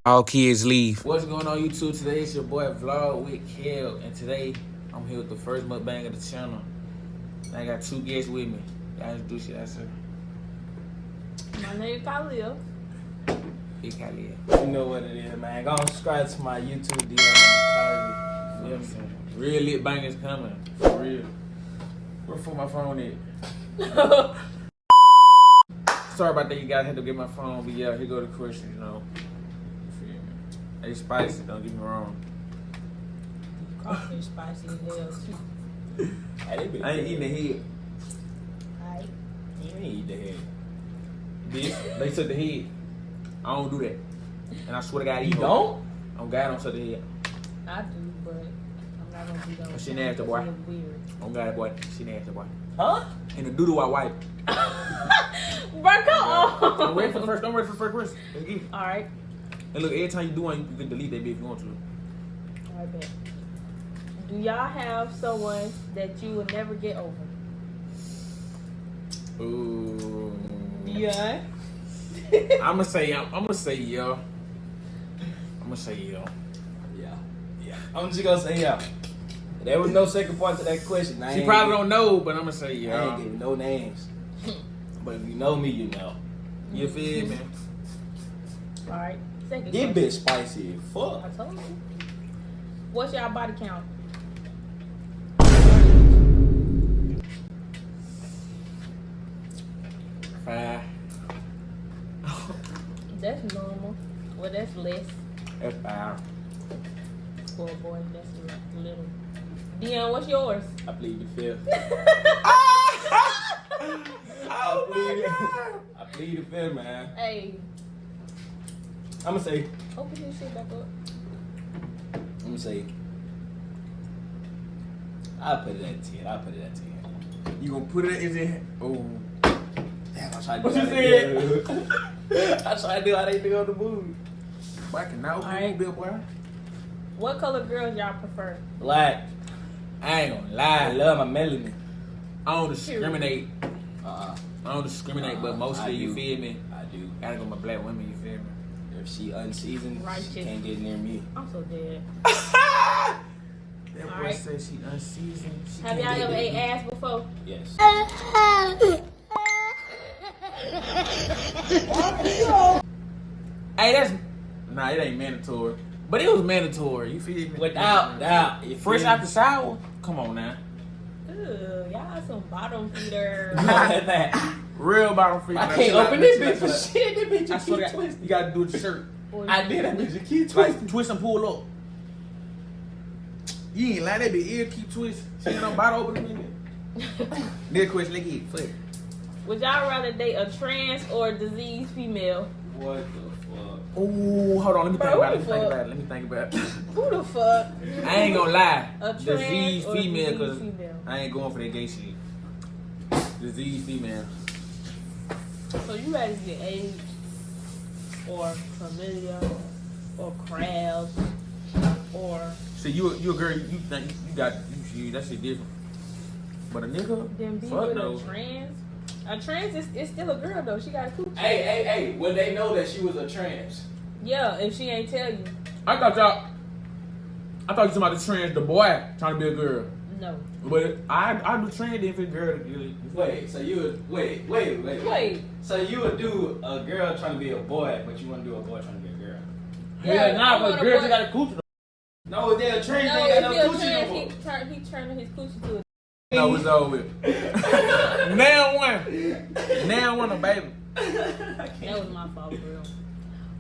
All kids leave. What's going on YouTube today? It's your boy Vlog with Kel, and today I'm here with the first mukbang of the channel. And I got two guests with me. Y'all introduce yourself. My name is Khalil. Hey Khalil. You know what it is, man. Go subscribe to my YouTube DM. You know what I'm saying? Real lit bangers coming. For real. Where the fuck my phone at? Sorry about that, you guys had to get my phone, but yeah, here go the question, you know. You feel me? They spicy, don't get me wrong. Crawfish spicy as hell too. Hey, I ain't eating the head. Alright. You ain't eat the head. Bitch, they took the head. I don't do that. And I swear to God, I eat You don't? On God, I don't suck the head. I do, but I'm not gonna do that. She nasty, boy. It look weird. On God, boy, she nasty, boy. Huh? And the doodle I wipe. Bro, come on. I'm ready for the first. I'm ready for the first question. Let's get it. Alright. And look, every time you do one, you can delete that bit if you want to. Alright, bet. Do y'all have someone that you will never get over? Ooh. Yeah. I'm gonna say yeah. I'm gonna say yeah. Yeah. I'm just gonna say yeah. There was no second part to that question. She probably don't know, but I'm gonna say I yeah. ain't giving no names. But if you know me, you know. You feel me? Alright. Second This question. bitch spicy as fuck. I told you. What's your body count? Five. That's normal. Well, that's less. That's five. For a boy, that's little. Dion, what's yours? I plead the fifth. Oh my God. I plead the fifth, man. Hey, I'ma say, open this shit back up. I'ma say, I'll put it at 10. You gonna put it in there? Oh. Damn, I tried to do What you how they do. I tried to do how they do on the movie. Boy, I can now open Alright. bill, boy. What color girls y'all prefer? Black. I ain't gonna I lie. love my melanin. I don't discriminate. Uh-uh. I don't discriminate, but I mostly, you do. feel me? I do. Gotta go with my black women, you feel me? If she unseasoned, Righteous. she can't get near me. I'm so dead. That boy Alright. said she unseasoned. She Have can't y'all get ever that ate meat. ass before? Yes. Hey, that's nah. It ain't mandatory, but it was mandatory. You feel me? Without doubt. You Fresh feel out me? the shower. Come on now. Ugh, y'all some bottom feeders. Real bottom feet. I can't open this bitch for shit. This bitch I just swear keep to God, twisting. you gotta do it with the shirt. I did. That bitch just keep Like twisting. twist and pull up. You ain't like that bitch ear keep twisting. She ain't no bottle open in it. Next question, let's get it. Fuck. Would y'all rather date a trans or diseased female? What the fuck? Ooh, hold on. Let me Bro, think about it. what the Let me think about it. Who the fuck? I ain't gonna lie. A trans Diseased or female, diseased cause female? I ain't going for that gay shit. Diseased female. So you rather get AIDS or chlamydia or crabs or So you a girl? You think you got you? That shit different. But a nigga, then be fuck with no. a trans? A trans is still a girl though. She got a coochie. Hey, would they know that she was a trans? Yeah, if she ain't tell you, I thought you talking about the trans, the boy trying to be a girl. no. But I do trans if it's girl. Wait, so you would Wait. So you would do a girl trying to be a boy, but you want to do a boy trying to be a girl? Yeah, nah, I want but a girls boy- just got a coochie. No, if they're a trans, No, they if got he no a coochie trans, no more. he turning his coochie to a. No, it's over with. Now one, a baby. That was my fault, bro.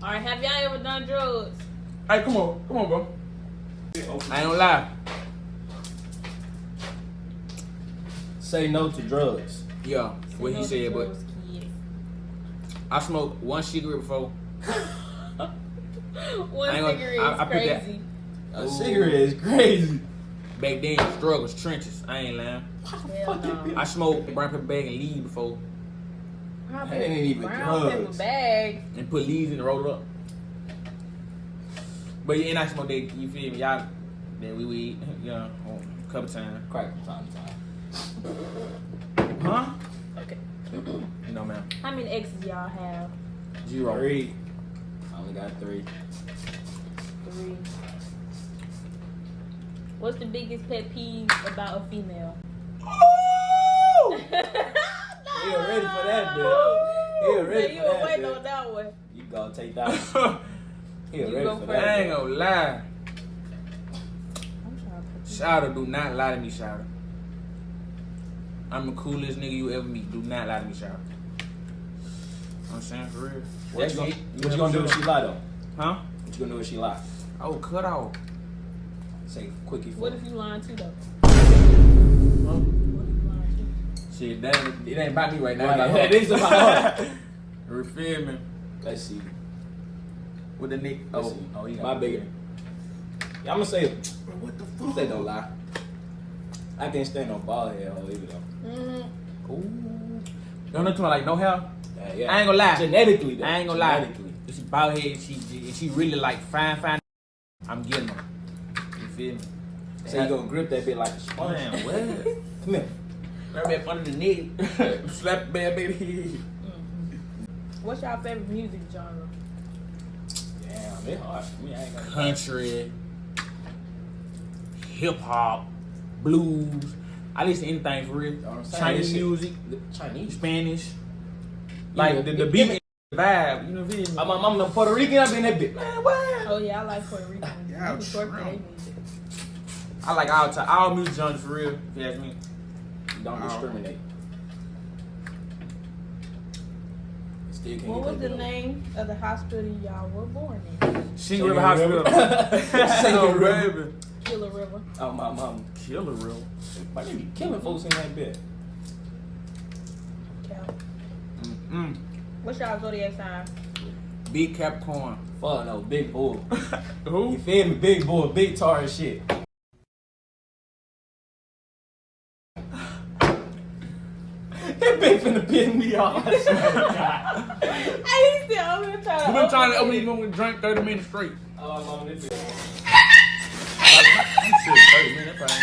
All right, have y'all ever done drugs? Hey, come on, bro. I ain't gonna lie. Say no to drugs. Yeah, what he said, but Drugs, kid. I smoked one cigarette before. One I ain't gonna- cigarette I is put that- crazy. A Ooh. cigarette is crazy. Back then, struggles, trenches. I ain't lying. Hell no. I smoked brown paper bag and leaves before, Brown That ain't even brown paper drugs. bag. and put leaves in and roll it up. But yeah, and I smoked that. You feel me? Y'all, that we eat, yeah, a couple times. Crack from time to time. Huh? Okay. No, ma'am. How many exes y'all have? 0. 3. I only got 3. real. What's the biggest pet peeve about a female? He was ready for that, bitch. He was ready You for were that, waiting bitch. on that one. You gonna take that one. He was You ready go for first. I that. ain't gonna lie. I'm trying to put Shouter, do not lie to me, Shouter. I'm the coolest nigga you ever meet. Do not lie to me, Shouter. I'm saying for real. What you gonna do if she lie though? Huh? What you gonna do if she lie? Oh, cut off. Say quickie for What it. if you lying too though? Huh? What if you lying too? Shit, it ain't about me right now. Right, It's it is about her. You feel me? Let's see. With the nick. Let's Oh, see. oh, you My got big. Yeah, I'm gonna say, What the say don't lie. I can't stand no bald head hoe either though. Mm-hmm. Ooh. Don't know to me like no hair. Yeah. I ain't gonna lie. Genetically though. I ain't gonna lie. Genetically. If she bald head, she really like fine. I'm getting her. You feel me? So you gonna grip that bit like a sponge. Man, what? Come here. Grab that under the neck. Slap the bad baby. What's your favorite music genre? Damn, it hard for me. I ain't gonna lie. Country, hip hop, blues. I listen to anything for real. Know what I'm saying? Chinese This shit- music, Chinese. Spanish. Like Yeah, the give beat me- and the vibe. You know what I mean? I'm the Puerto Rican. I be in that bit. Man, what? Oh yeah, I like Puerto Rican. Yeah, You can twerk to true. their music. I like all music genres for real. If you ask me. Don't discriminate. Still can't What get was that the bit name of the hospital y'all were born in? She Singing River Hospital. River. Singing Oh, River. baby. Killer River. Oh, my mom. Killer River. Why they be killing folks in that bit? Cal. Mm. What's y'all zodiac sign? Big Capricorn. Fuck no, big bull. Who? You feel me? Big bull, big tar and shit. That bitch finna piss me off. I swear to God. I used to open trying to We've been trying to open these to drink 30 minutes straight. Oh, mama, this bitch. Shit, 30 minutes. Probably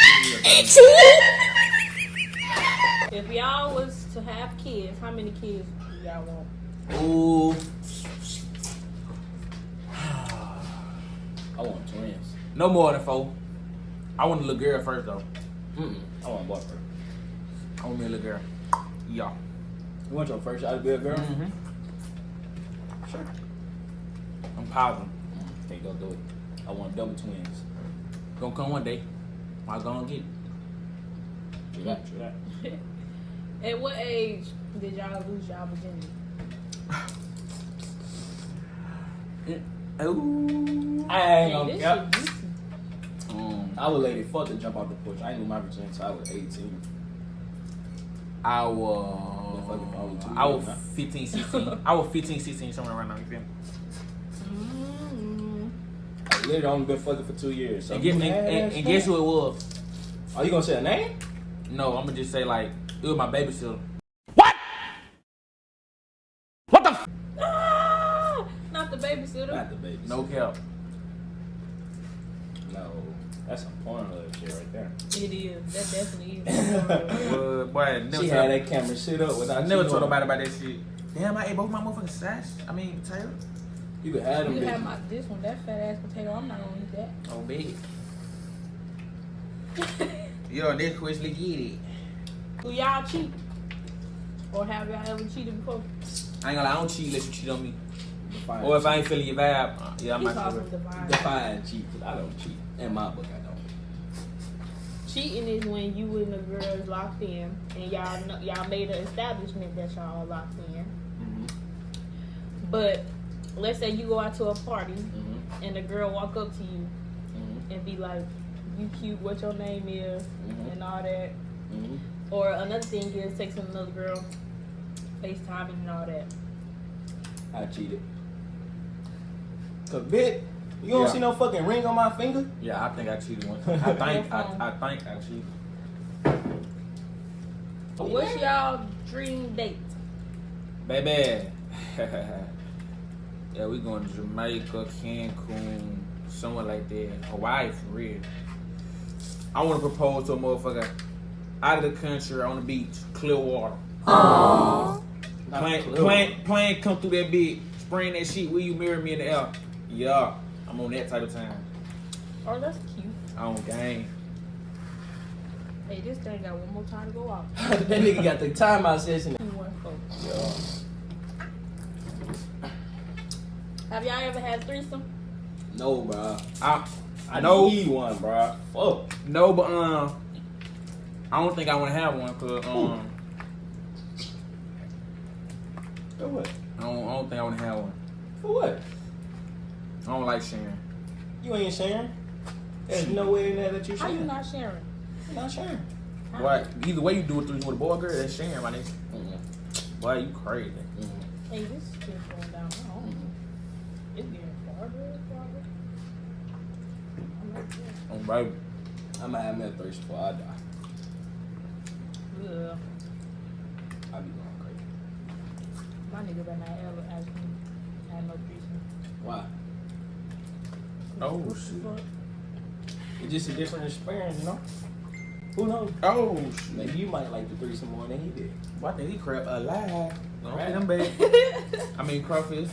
If y'all was to have kids, how many kids do y'all want? Ooh. I want twins. No more than 4. I want a little girl first though. I want a boy first. I want me a little girl. Yeah. You want your first shot to be a girl? Mm-hmm. Sure. I'm positive. Can't go do it. I want double twins. Gonna come one day. I gonna get it. True that, true that. At what age did y'all lose y'all virginity? Ooh. I ain't gonna Hey, this cap. shit juicy. I would let it fuck to jump off the porch. I ain't lose my virginity until I was 18. I was Fucking probably 2 I years, was huh? 15, 16. I was 15, 16, somewhere around now, you feel me? Mm-hmm. I literally only been fucking for 2 years. So And guess who it was? Are you gonna say a name? No, I'm gonna just say like it was my babysitter. Ah, not the babysitter. Not the baby. No cap. No. That's some Pornhub shit right there. It is. That definitely is. Boy, never She had that camera sit up without I never you told knowing. nobody about that shit. Damn, I ate both my motherfucking sash. I mean, potato. You could have them You can have bitches. my this one, that fat ass potato. I'm not gonna eat that. Oh, big. Yo, next question, get it. Do y'all cheat? Or have y'all ever cheated before? I ain't gonna lie, I don't cheat unless you cheat on me. Define Or if I cheat. ain't feeling your vibe, yeah, I'm He's not awesome sure. divine. Define cheat, 'cause I don't cheat. In my book, I don't. Cheating is when you and the girl is locked in, and y'all made an establishment that y'all are locked in. But let's say you go out to a party, and the girl walk up to you and be like, "You cute, what your name is," and all that. Or another thing is texting another girl, FaceTiming and all that. I cheated. Cause bitch, you don't Yeah. see no fucking ring on my finger? Yeah, I think I cheated once. I think I cheated. What's y'all dream date? Baby. Yeah, we going to Jamaica, Cancun, somewhere like that. Hawaii for real. I want to propose to a motherfucker out of the country on the beach, clear water. Plane come through that bitch, spraying that shit. Will you marry me in the air? Yeah. I'm on that type of time. Oh, that's cute. I don't game. Hey, this thing got one more time to go off. That nigga got the timeout session. Yo. Have y'all ever had a threesome? No, bro. I know. need one, bro. Fuck. No, but I don't think I want to have one cause For what? I don't think I want to have one. For what? I don't like sharing. You ain't sharing. There's no way in there that you How sharing. you not sharing? You're not sharing. Boy, either way you do it with a boy or girl, that's sharing, my nigga. Mm-hmm. Boy, you crazy. Mm-hmm. Hey, this is just going down. It's getting farther and farther. I'm like, yeah. Oh, baby. I might have me a thirst before I die. Ugh. I be going crazy. My nigga better not ever ask me to have no threesome. Why? Oh, shit. Fuck. It's just a different experience, you know? Who knows? Oh, shit. Maybe you might like the threesome more than he did. Boy, I think he crap alive. Don't Right. right. them bad. I mean, crawfish.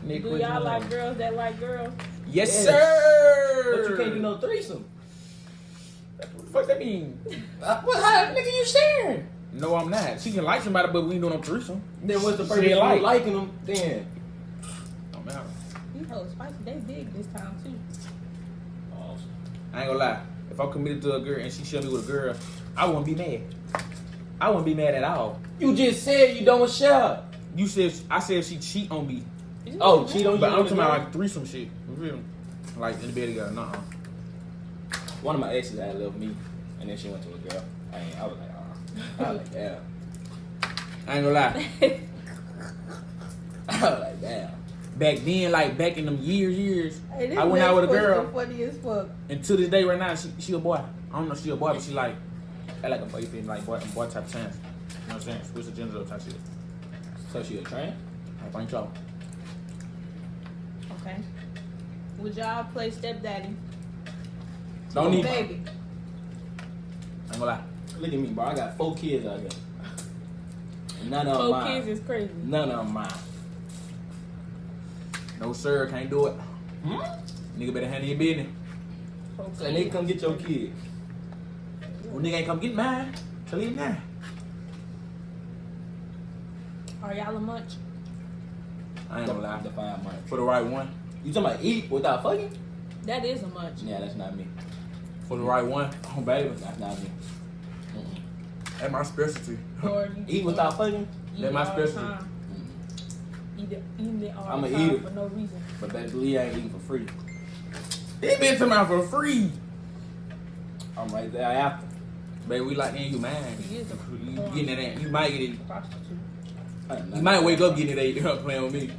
Nick, Do y'all like girls that like girls? Yes, Yes. sir. But you can't do no threesome. What the fuck that mean? What? How, nigga, you sharing? No, I'm not. She can like somebody, but we ain't doing no threesome. Then what's the She purpose ain't of like. liking them then? Don't matter. These hoes spicy. They big this time too. I ain't gonna lie. If I'm committed to a girl and she showed me with a girl, I wouldn't be mad. I wouldn't be mad at all. You just said you don't share. You said I said she cheat on me, Oh, cheat on you. but I'm with talking a about girl? like threesome shit. You feel me? Like in the bed together. Nuh-uh. One of my exes had loved me, and then she went to a girl. I was like, I was like, damn. I ain't gonna lie. I was like, damn. Back then, like back in them years, Hey, this I went out with a next girl, question funny as fuck. and to this day right now, she a boy. I don't know if she a boy, but she like a boyfriend, like boy type of chance. You know what I'm saying? Switch the gender up type shit. So she a train? I think so. Okay. Would y'all play stepdaddy? Don't need. Baby. I ain't gonna lie. Look at me, bro. I got 4 kids out here. And none of them 4 mine. kids is crazy. None of them mine. No sir, can't do it. Hmm? Nigga better handle your business. 4 So nigga come get your kid. Well, nigga ain't come get mine. Tell him now. Are y'all a munch? I ain't gonna lie. Define mine. For the right one. You talking about eat without fucking? That is a munch. Yeah, that's not me. For the right one. Oh baby. That's not me. Mm-mm. That's my specialty. Or you Eat without fucking? eat That's my all the specialty. time. Eating it all I'm the a time eater. for no reason. But baby, Lee ain't eating for free. They been talking about for free. I'm right there after. Baby, we like in you man. He is a You getting it? You might get it. prostitute. You might wake up getting it. They playing with me.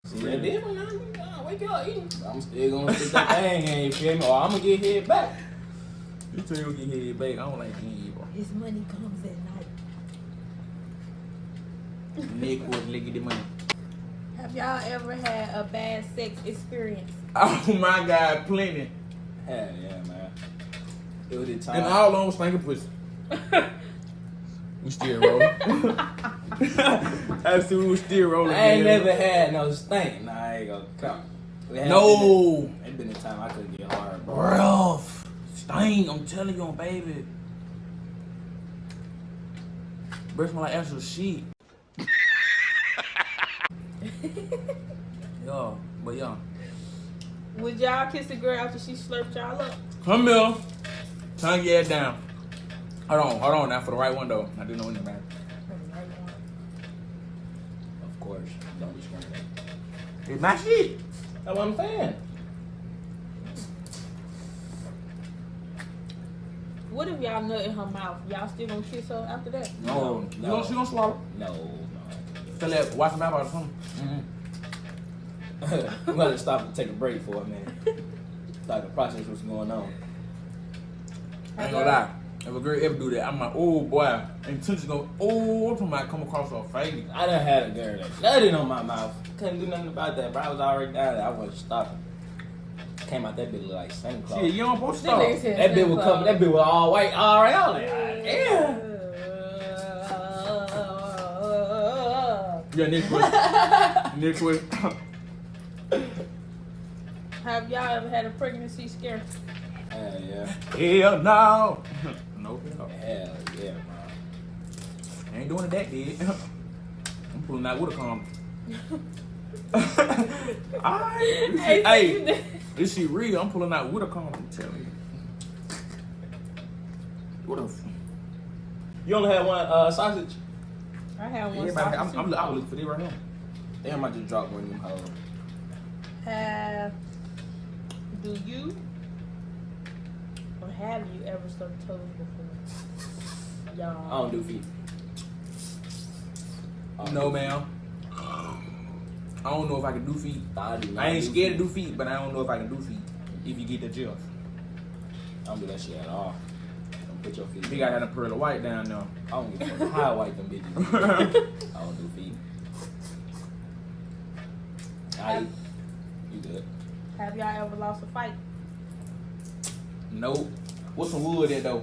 See that different, wake up eating. I'm still gonna stick that thing in, you feel me? Or I'm gonna get hit back. You tell you get hit back. I don't like getting hit, bro. His money comes at night. Nick was licking the money. Have y'all ever had a bad sex experience? Oh my God, plenty. Hell yeah, man. It was the time. And all on stinking pussy. We still rolling. That's who we still rolling. I ain't man. never had no stink. Nah, I ain't gonna come. No. It been a time I couldn't get hard, bro. Rough. Stink, I'm telling you, baby. Breath smell like actual shit. Yo, but yeah. Would y'all kiss a girl after she slurped y'all up? Come here. Tongue your head down. Hold on now for the right one though. I do know when they're mad. Of course. Don't discriminate. It's my shit. That's what I'm saying. What if y'all nut in her mouth? Y'all still gonna kiss her after that? No. No. She gonna swallow. No. Tell that watch them out or something. I'm gonna stop and take a break for a minute. Start to process what's going on. I ain't gonna lie. If a girl ever do that, I'm like, oh boy. Intention go, oh, I'm talking about come across her face. I done had a girl that nutted on my mouth. Couldn't do nothing about that, bro. I was already down there. I wasn't stopping. Came out that bitch look like Santa Claus. Shit, you don't supposed to That nigga stop. said That bitch Santa was coming. That bitch was all white. All right, I was like, ah, damn. Yeah, next question. Next question. Have y'all ever had a pregnancy scare? Hell yeah. Hell no. No, hell. Hell yeah, man. I ain't doing it that big. I'm pulling out with a condom. Alright. Hey, this shit real. I'm pulling out with a condom. I'm telling you. What a. You only had one sausage? I had one. I was looking for this right here. Damn, I just dropped one of them hoes. Do you or have you ever sucked toes before? Y'all. I don't do feet. No, ma'am. I don't know if I can do feet. I ain't scared to do feet, but I don't know if I can do feet. If you get the gist. I don't do that shit at all. Don't put your feet. You gotta have a pearl of white down there. I don't give a fuck how white them bitches. I don't do feet. Alright. You good. Have y'all ever lost a fight? Nope. What's some wood there though?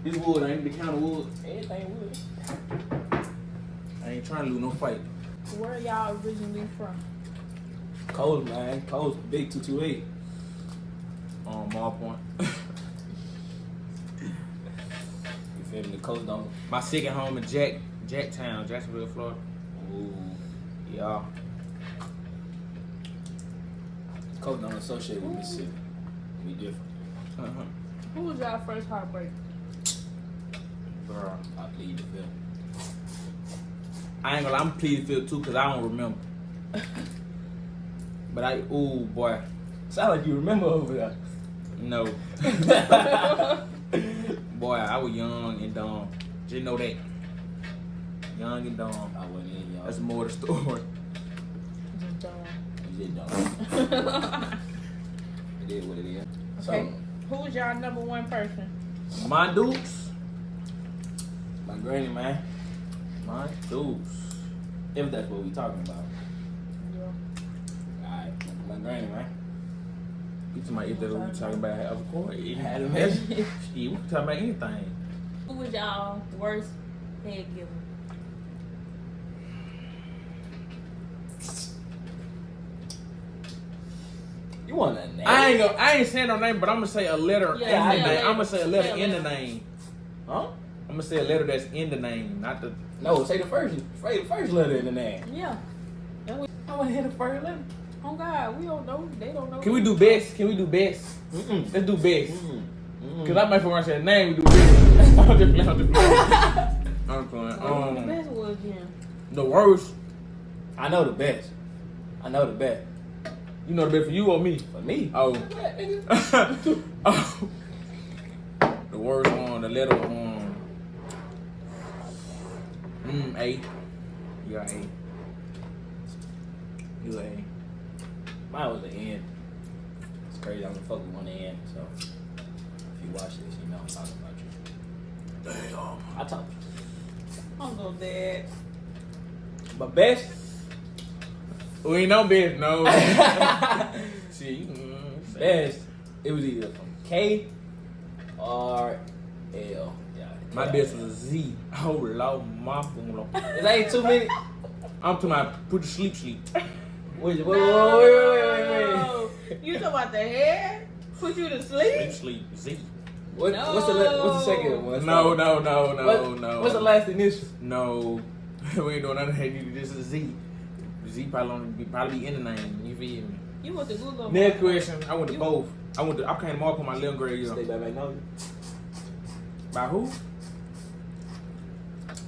This wood ain't the kind of wood. Everything would. I ain't trying to lose no fight. Where y'all originally from? Cold, man. Cold. Big 228. Mall Point. You feel me? The coast don't. My second home in Jacktown, Jacksonville, Florida. Ooh. Yeah. Coast don't associate with Mississippi. We different. Who was y'all first heartbreak? Bruh. I plead the fifth. I ain't gonna lie, I'm pleased feel too, cause I don't remember. But ooh boy. Sound like you remember over there. No. Boy, I was young and dumb. Just know that. Young and dumb. I wasn't in y'all. That's more of the story. Just dumb. You just don't. It is what it is. Okay. Who was y'all number one person? My dukes. My granny, man. My dukes. If that's what we talking about. Yeah. Alright. My granny, man. You talking about if that's what we talking about? Of course. It Had had a a mess. mess. We can talk about anything. Who was y'all worst head giver? You want a name? I ain't saying no name, but I'm gonna say a letter Yeah, in the yeah, name. yeah. I'm gonna say a letter Yeah, in the yeah. name. Huh? I'm gonna say a letter that's in the name, not the. No, say the first letter in the name. Yeah. And we, I want to hear the first letter. oh God, we don't know. They don't know. Can we do best? Can we do best? Mm-mm. Let's do best. Mm-mm. Cause I might forget say name. We do best. I'm just playing. I'm playing. What the best was again? The worst. I know the best. I know the best. You know the best for you or me? For me. Oh. What, nigga? Oh. The worst one. The letter one. A. You got A. You A. Mine was the end. It's crazy. I'm gonna fuck with one end. So if you watch this, you know I'm talking about you. Damn. I talk. I'm so dead. But best. We ain't no best, no. See, Best. It was either from K or L. Yeah. my best was a Z. Oh Lord, my phone. It ain't too many. I'm to my put to sleep. Wait. No. You talking about the head? Put you to sleep? Sleep. Z. What's the second one? No. What's the last initial? No. We ain't doing none of that. This is a Z. Z probably be in the name. You feel me? You went to Google. Next question. I went to both. I came to Mark on my 11th grade year. Stay by Magnolia. By who?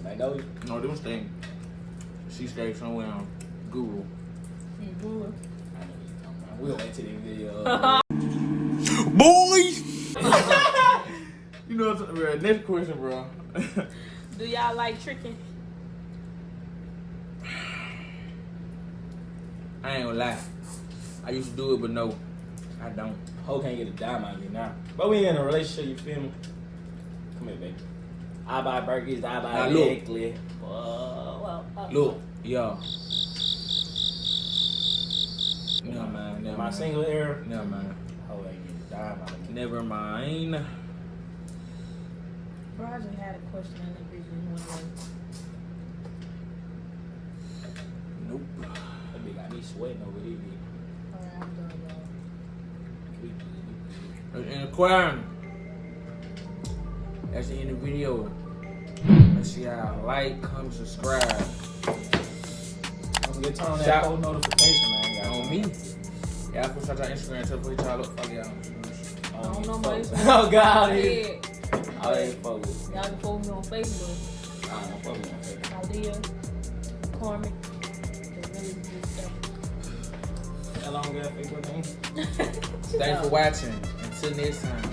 Magnolia. No, they was staying. She stayed somewhere on Google. Google. I know what you're talking about. We'll wait till the video. Boy! You know what I'm saying? Next question, bro. Do y'all like tricking? I ain't gonna lie. I used to do it, but no, I don't. Ho can't get a dime out of me now. But we in a relationship, you feel me? Come here, baby. I buy burgers, I buy Now look. liquor. Look, y'all. Never mind. My single era, Never mind. Ho ain't getting a dime out of me. Never mind. Bro, I just had a question and it really went away. Nope. That bitch got me sweating over here. Alright, I'm done, y'all. In the choir. That's the end of the video. Let's see how like, comment, subscribe. Don't forget to turn on that Shout- post notification, man. On me. Y'all can shout out Instagram. Tell me y'all look fuck y'all. I don't know my Instagram. Oh, God. Yeah. I ain't fuck with. Y'all can follow me on Facebook. I don't fuck with my face. Aaliyah, McCormick. They really good stuff. How long ago Facebook name? Thanks for watching. Until next time.